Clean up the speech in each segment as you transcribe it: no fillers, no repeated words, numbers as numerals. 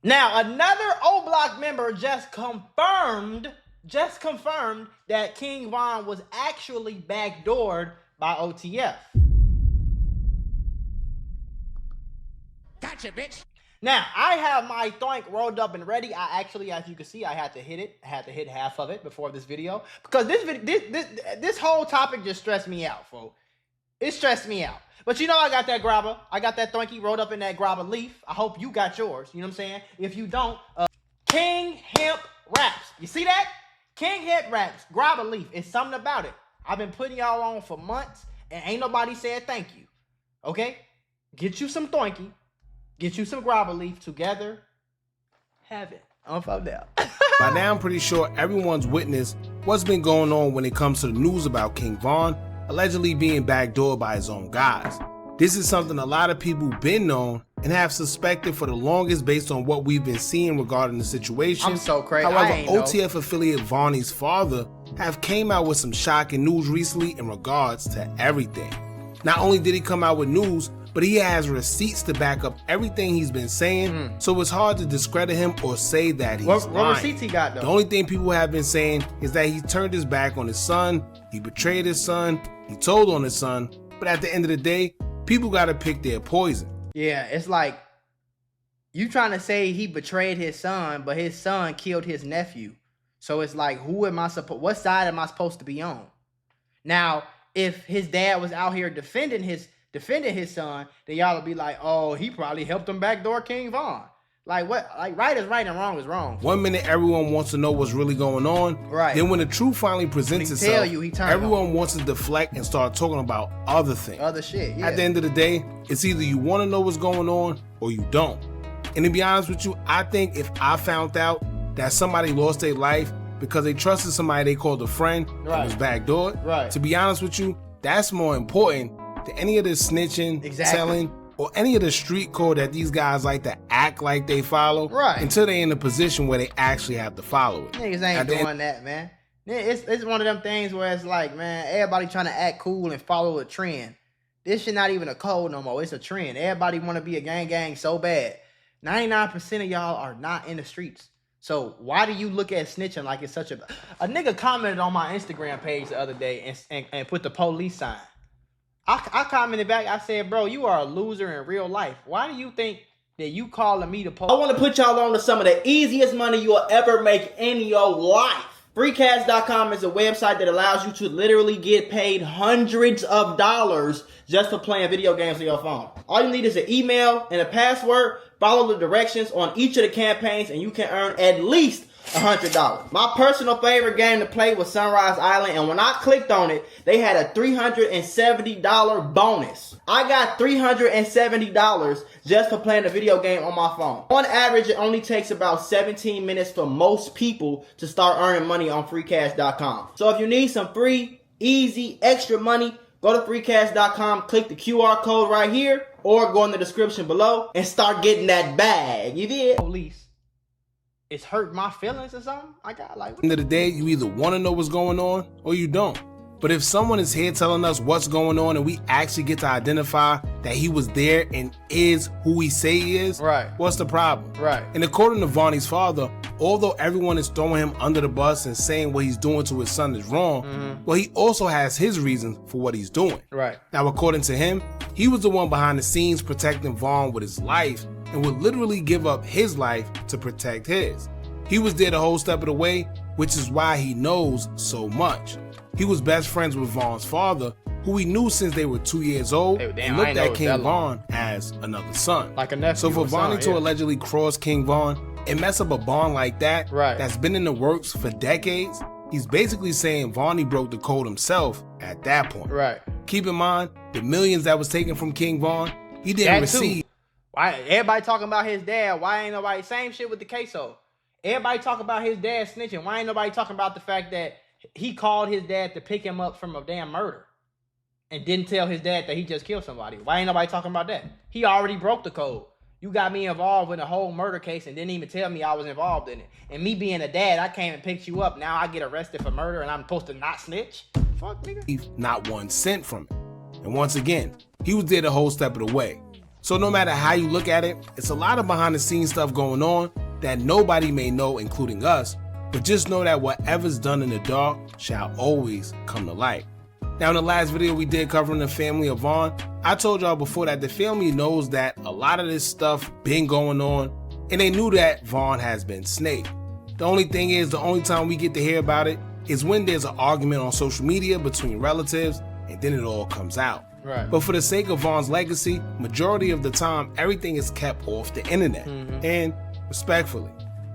Now, another O Block member just confirmed that King Von was actually backdoored by OTF. Gotcha, bitch. Now, I have my Thoink rolled up and ready. I actually, as you can see, I had to hit it. I had to hit half of it before this video. Because this whole topic just stressed me out, folks. It stressed me out. But you know I got that grabber. I got that Thoinky rolled up in that grabber leaf. I hope you got yours. You know what I'm saying? If you don't, King Hemp Wraps. You see that? King Hemp Wraps, grabber leaf. It's something about it. I've been putting y'all on for months, and ain't nobody said thank you. Okay? Get you some Thoinky. Get you some grabber leaf together. Have it. I'm fucked out. By now, I'm pretty sure everyone's witnessed what's been going on when it comes to the news about King Von allegedly being backdoored by his own guys. This is something a lot of people been known and have suspected for the longest based on what we've been seeing regarding the situation. I'm so crazy. However, OTF affiliate Vonnie's father have came out with some shocking news recently in regards to everything. Not only did he come out with news, but he has receipts to back up everything he's been saying, so it's hard to discredit him or say that he's lying. What receipts he got, though? The only thing people have been saying is that he turned his back on his son, he betrayed his son, he told on his son, but at the end of the day, people gotta pick their poison. Yeah, it's like, you trying to say he betrayed his son, but his son killed his nephew. So it's like, what side am I supposed to be on? Now, if his dad was out here defending his son, then y'all would be like, oh, he probably helped him backdoor King Von. Like what? Like right is right and wrong is wrong. 1 minute everyone wants to know what's really going on. Right. Then when the truth finally presents itself, everyone on. wants to deflect and start talking about other things. Other shit, yeah. At the end of the day, it's either you want to know what's going on or you don't. And to be honest with you, I think if I found out that somebody lost their life because they trusted somebody they called a friend and was backdoored, to be honest with you, that's more important than any of this snitching, telling, or any of the street code that these guys like to act like they follow until they're in a position where they actually have to follow it. Niggas ain't doing that, man. It's one of them things where it's like, man, everybody trying to act cool and follow a trend. This shit not even a code no more. It's a trend. Everybody want to be a gang so bad. 99% of y'all are not in the streets. So why do you look at snitching like it's such a nigga commented on my Instagram page the other day and put the police sign. I commented back, I said, bro, you are a loser in real life. Why do you think that you calling me the police? I want to put y'all on to some of the easiest money you'll ever make in your life. Freecash.com is a website that allows you to literally get paid hundreds of dollars just for playing video games on your phone. All you need is an email and a password. Follow the directions on each of the campaigns and you can earn at least $100. My personal favorite game to play was Sunrise Island, and when I clicked on it, they had a $370 bonus. I got $370 just for playing the video game on my phone. On average, it only takes about 17 minutes for most people to start earning money on freecash.com. So if you need some free, easy, extra money, go to freecash.com, click the QR code right here, or go in the description below and start getting that bag. You did? Police. It's hurt my feelings or something? At the end of the day, you either want to know what's going on or you don't. But if someone is here telling us what's going on and we actually get to identify that he was there and is who we say he is, what's the problem? And according to Vonnie's father, although everyone is throwing him under the bus and saying what he's doing to his son is wrong, well, he also has his reasons for what he's doing. Now, according to him, he was the one behind the scenes protecting Von with his life and would literally give up his life to protect his. He was there the whole step of the way, which is why he knows so much. He was best friends with Von's father, who he knew since they were 2 years old, and looked at King Von as another son. Like a nephew. So for Vonnie to allegedly cross King Von and mess up a bond like that, that's been in the works for decades, he's basically saying Vonnie broke the code himself at that point. Keep in mind, the millions that was taken from King Von, he didn't receive. Why everybody talking about his dad? Why ain't nobody? Same shit with the queso. Everybody talking about his dad snitching. Why ain't nobody talking about the fact that he called his dad to pick him up from a damn murder and didn't tell his dad that he just killed somebody? Why ain't nobody talking about that? He already broke the code. You got me involved in a whole murder case and didn't even tell me I was involved in it. And me being a dad, I came and picked you up. Now I get arrested for murder and I'm supposed to not snitch? Fuck, nigga. Not 1 cent from it. And once again, he was there the whole step of the way. So no matter how you look at it, it's a lot of behind the scenes stuff going on that nobody may know, including us, but just know that whatever's done in the dark shall always come to light. Now, in the last video we did covering the family of Vaughn, I told y'all before that the family knows that a lot of this stuff been going on, and they knew that Vaughn has been snaked. The only thing is, the only time we get to hear about it is when there's an argument on social media between relatives, and then it all comes out. Right. But for the sake of Vaughn's legacy, majority of the time, everything is kept off the internet. And respectfully,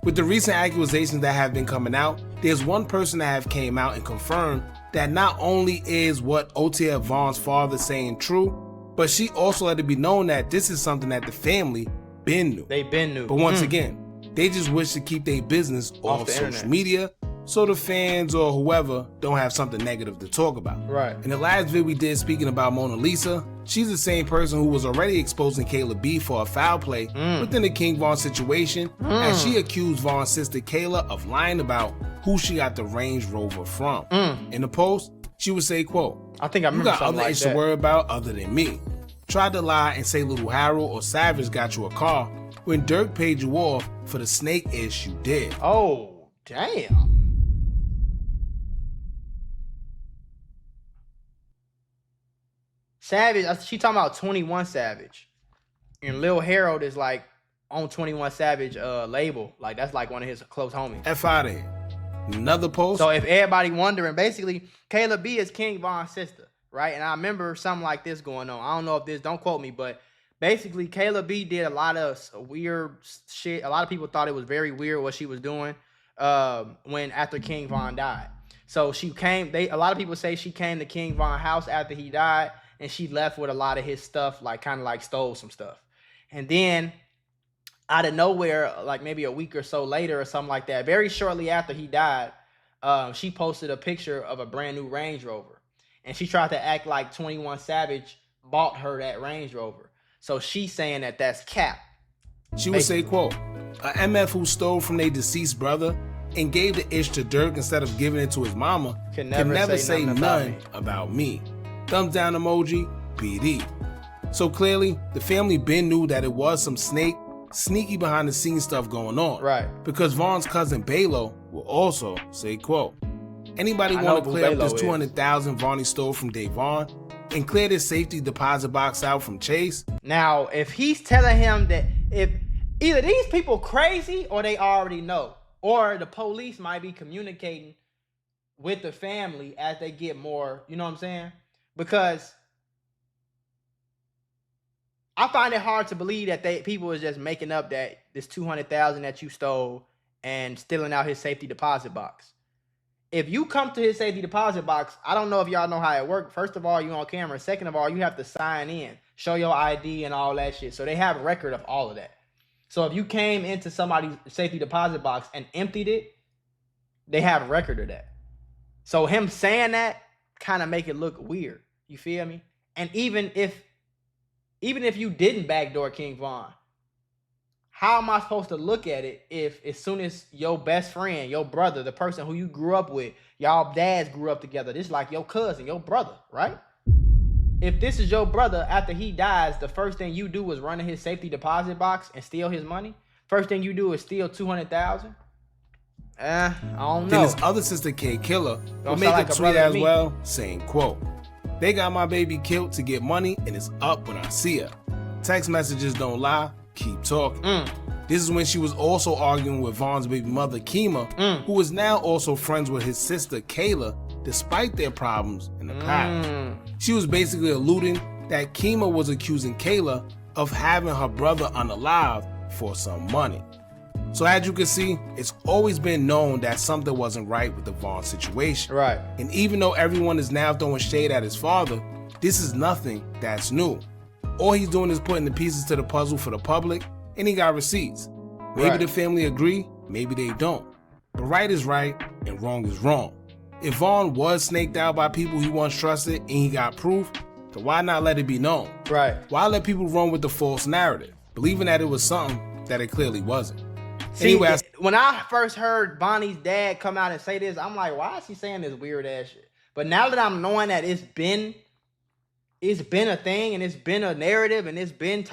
with the recent accusations that have been coming out, there's one person that have came out and confirmed that not only is what OTF Vaughn's father saying true, but she also let it be known that this is something that the family been knew. They been knew. But once again, they just wish to keep their business off social internet. media, so the fans or whoever don't have something negative to talk about. Right. In the last video we did speaking about Mona Lisa, she's the same person who was already exposing Kayla B for a foul play within the King Von situation, as she accused Von's sister Kayla of lying about who she got the Range Rover from. In the post, she would say, quote, I think I remember "You got something other like issues that. to worry about other than me. Tried to lie and say Little Harold or Savage got you a car when Dirk paid you off for the snake ish you did." Oh, damn. Savage, she talking about 21 Savage. And Lil Harold is like on 21 Savage label. Like that's like one of his close homies. F out of here. Another post. So if everybody wondering, basically, Kayla B is King Von's sister, right? And I remember something like this going on. I don't know if this, don't quote me, but basically Kayla B did a lot of weird shit. A lot of people thought it was very weird what she was doing when after King Von died. So she came, a lot of people say she came to King Von's house after he died, and she left with a lot of his stuff, like kind of like stole some stuff. And then out of nowhere, like maybe a week or so later or something like that, very shortly after he died, she posted a picture of a brand new Range Rover. And she tried to act like 21 Savage bought her that Range Rover. So she's saying that that's cap. She would say, quote, "A MF who stole from their deceased brother and gave the ish to Dirk instead of giving it to his mama can never say none about me. Thumbs down emoji, PD." So clearly, the family been knew that it was some sneaky behind the scenes stuff going on. Right. Because Vaughn's cousin Balo will also say, quote, "Anybody want to clear up this $200,000 Vonnie stole from Dave Vaughn and clear this safety deposit box out from Chase?" Now, if he's telling him that, if either these people crazy or they already know, or the police might be communicating with the family as they get more, you know what I'm saying? Because I find it hard to believe that people is just making up that this $200,000 that you stole and stealing out his safety deposit box. If you come to his safety deposit box, I don't know if y'all know how it works. First of all, you on camera. Second of all, you have to sign in, show your ID and all that shit. So they have a record of all of that. So if you came into somebody's safety deposit box and emptied it, they have a record of that. So him saying that kind of make it look weird. You feel me? And even if you didn't backdoor King Von, how am I supposed to look at it if as soon as your best friend, your brother, the person who you grew up with, y'all dads grew up together, this is like your cousin, your brother, right? If this is your brother, after he dies, the first thing you do is run in his safety deposit box and steal his money? First thing you do is steal $200,000? I don't know. Then his other sister, K Killer, will make a tweet as well, saying, quote, "They got my baby killed to get money and it's up when I see her. Text messages don't lie, keep talking." This is when she was also arguing with Vaughn's baby mother, Kima, who is now also friends with his sister, Kayla, despite their problems in the past. She was basically alluding that Kima was accusing Kayla of having her brother unalived for some money. So as you can see, it's always been known that something wasn't right with the Vaughn situation. Right. And even though everyone is now throwing shade at his father, this is nothing that's new. All he's doing is putting the pieces to the puzzle for the public, and he got receipts. Maybe the family agree, maybe they don't. But right is right, and wrong is wrong. If Vaughn was snaked out by people he once trusted and he got proof, then why not let it be known? Right. Why let people run with the false narrative, believing that it was something that it clearly wasn't? See, anyway, when I first heard Bonnie's dad come out and say this, I'm like, why is he saying this weird ass shit? But now that I'm knowing that it's been it's been a thing and it's been a narrative and it's been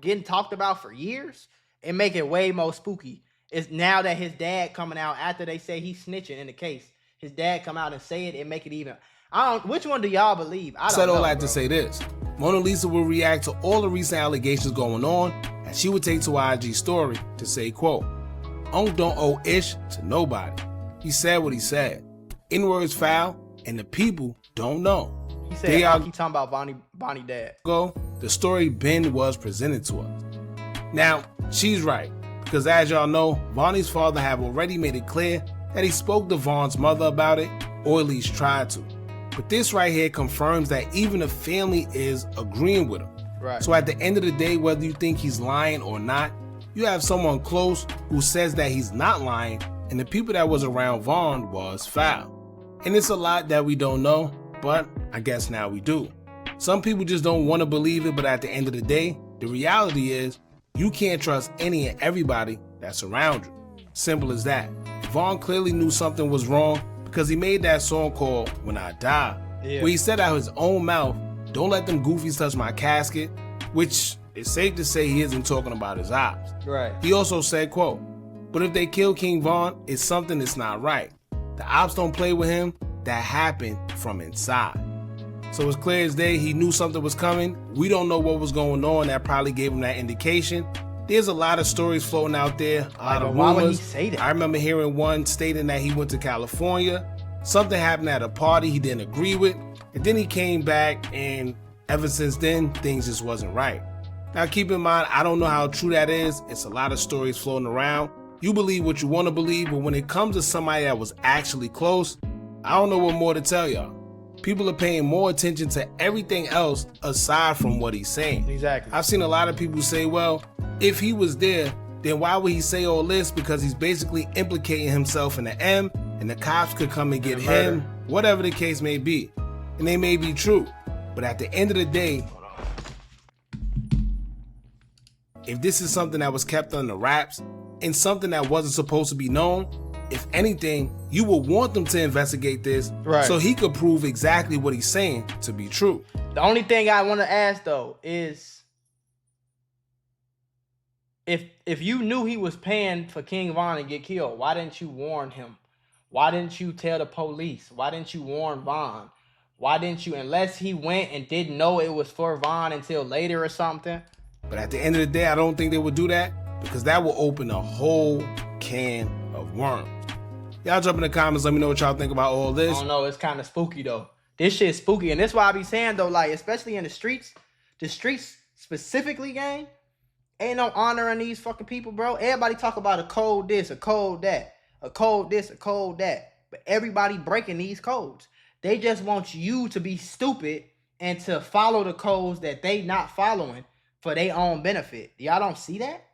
getting talked about for years, it make it way more spooky. It's now that his dad coming out after they say he's snitching in the case. His dad come out and say it make it even. Which one do y'all believe? I don't know. I'd like to say this. Mona Lisa will react to all the recent allegations going on, and she would take to her IG story to say, quote, "Unc don't owe ish to nobody. He said what he said. N-words foul, and the people don't know." He said, he talking about Bonnie dad. The story Ben was presented to us. Now, she's right, because as y'all know, Vonnie's father have already made it clear that he spoke to Von's mother about it, or at least tried to. But this right here confirms that even the family is agreeing with him. Right. So at the end of the day, whether you think he's lying or not, you have someone close who says that he's not lying, and the people that was around Von was foul. And it's a lot that we don't know, but I guess now we do. Some people just don't want to believe it, but at the end of the day, the reality is you can't trust any and everybody that's around you. Simple as that. Von clearly knew something was wrong because he made that song called When I Die, where he said out his own mouth, "Don't let them goofies touch my casket," which is safe to say he isn't talking about his ops. Right. He also said, quote, "But if they kill King Von, it's something that's not right. The ops don't play with him. That happened from inside." So it's clear as day he knew something was coming. We don't know what was going on that probably gave him that indication. There's a lot of stories floating out there, a lot of rumors. Why would he say that? I remember hearing one stating that he went to California. Something happened at a party he didn't agree with, and then he came back, and ever since then, things just wasn't right. Now keep in mind, I don't know how true that is. It's a lot of stories floating around. You believe what you want to believe, but when it comes to somebody that was actually close, I don't know what more to tell y'all. People are paying more attention to everything else aside from what he's saying. Exactly. I've seen a lot of people say, well, if he was there, then why would he say all this? Because he's basically implicating himself in the M, and the cops could come and get him, whatever the case may be. And they may be true. But at the end of the day, if this is something that was kept under wraps and something that wasn't supposed to be known, if anything, you would want them to investigate this so he could prove exactly what he's saying to be true. The only thing I want to ask though is, if you knew he was paying for King Von to get killed, why didn't you warn him? Why didn't you tell the police? Why didn't you warn Von? Why didn't you, unless he went and didn't know it was for Von until later or something? But at the end of the day, I don't think they would do that, because that will open a whole can of worms. Y'all jump in the comments, let me know what y'all think about all this. I don't know, it's kind of spooky though. This shit's spooky, and that's why I be saying though, like, especially in the streets specifically, gang, ain't no honoring these fucking people, bro. Everybody talk about a code this, a code that, a code this, a code that, but everybody breaking these codes. They just want you to be stupid and to follow the codes that they not following for their own benefit. Y'all don't see that?